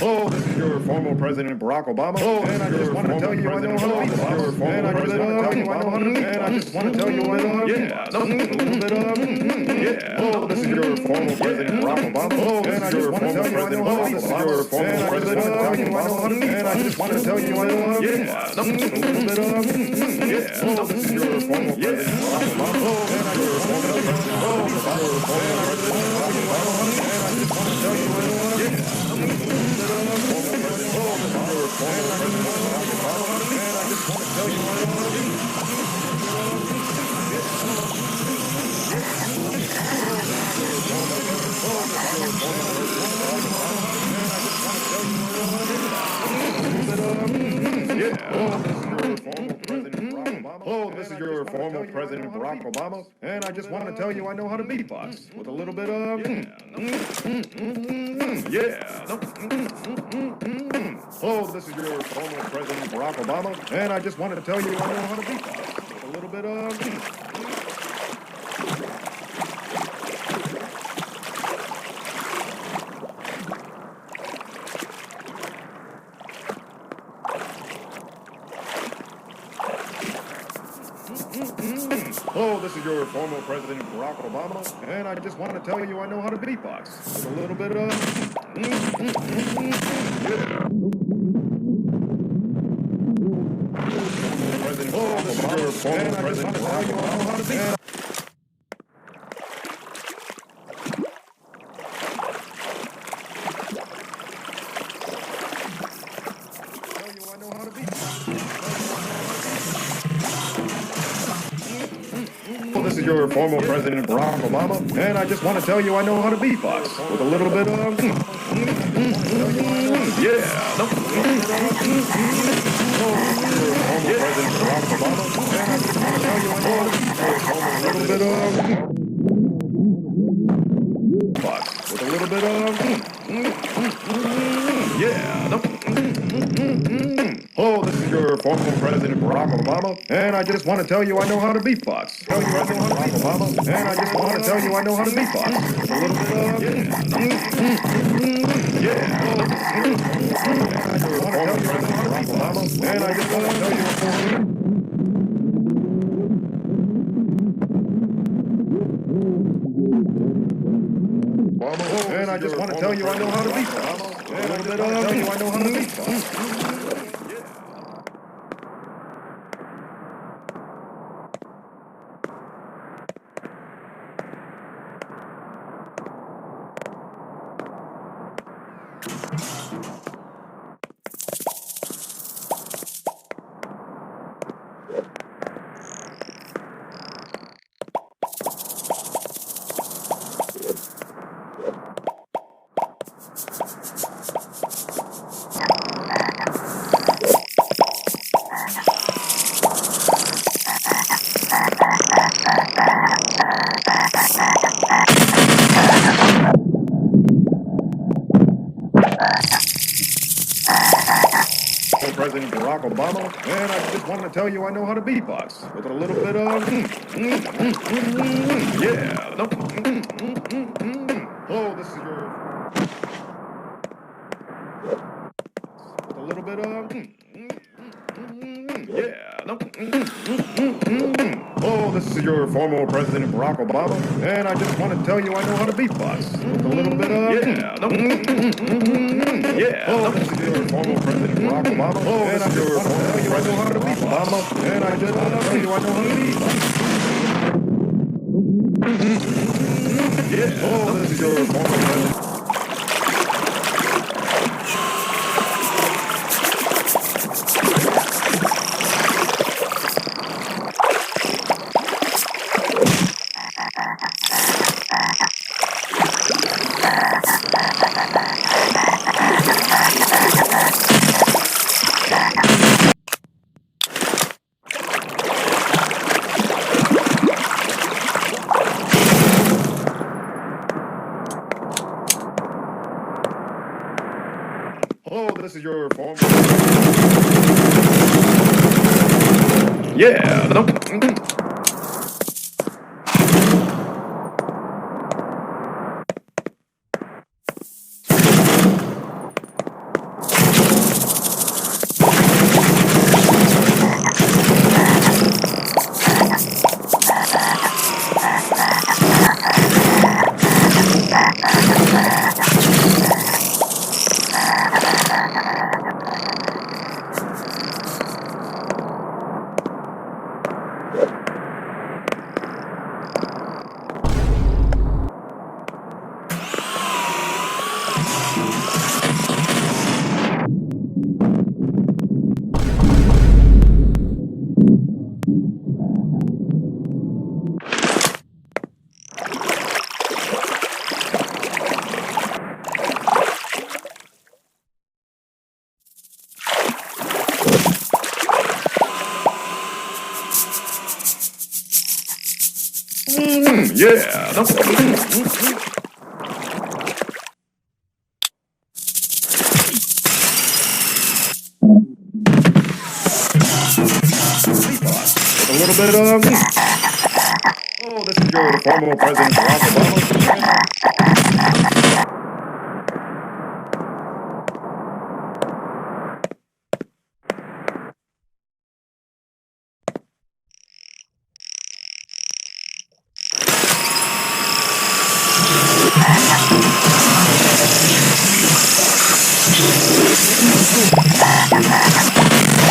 Oh, this is your former President Barack Obama. Oh, and I just want to tell you I know how to beat box. And I just want to tell you I know how to beat. And I just want to tell you I know how to beat box. A little bit of yeah. Oh, this is your former President Barack Obama. Oh, and I just want to tell you I know how to beat box. Your former President Barack Obama. And I just want to tell you I know how to beat box. A little bit of yeah. Oh, this is your former President Barack Obama. Oh, and I just want to tell you I know how to beat box. And I just want to tell you I know how to beat box. And I just want to tell you I know how to beat box. Oh, this is your former President Barack Obama, and I just want to tell you I know how to beatbox with a little bit of yeah. Oh, this is your former President Barack Obama, and I just wanted to tell you I know how to beatbox with a little bit of Oh, this is your former President Barack Obama, and I just want to tell you I know how to beatbox with a little bit of President oh, this is your former President Barack Obama, I know how to beatbox. This is your former President Barack Obama, and I just want to tell you I know how to beatbox with a little bit of yeah. Former President Barack Obama, and I just want to tell you I know how to beatbox with a little bit of with a little bit of yeah. Oh, this is your former President Barack Obama, and I just want to tell you I know how to beatbox. Tell you I know how to beatbox, Obama, and I just want to tell you I know how to beatbox. With a little bit of yeah. Former President Barack Obama, and I just want to tell you. And I just want to tell you I know how to beatbox. And I just want to tell you I know how to beatbox. President Barack Obama, and I just want to tell you I know how to beatbox with a little bit of yeah. Oh, this is your with a little bit of yeah. Oh, this is your former President Barack Obama, and I just want to tell you I know how to beatbox with a little bit of yeah. Oh, this is your former President Barack Obama, oh, and I just want to tell you I know how to beatbox, and I just want to tell you I know how to beatbox. Yeah. Oh, this is your former President. Oh, this is your former. Yeah. Yeah. With a little bit of. Oh, this is your former President Barack Obama.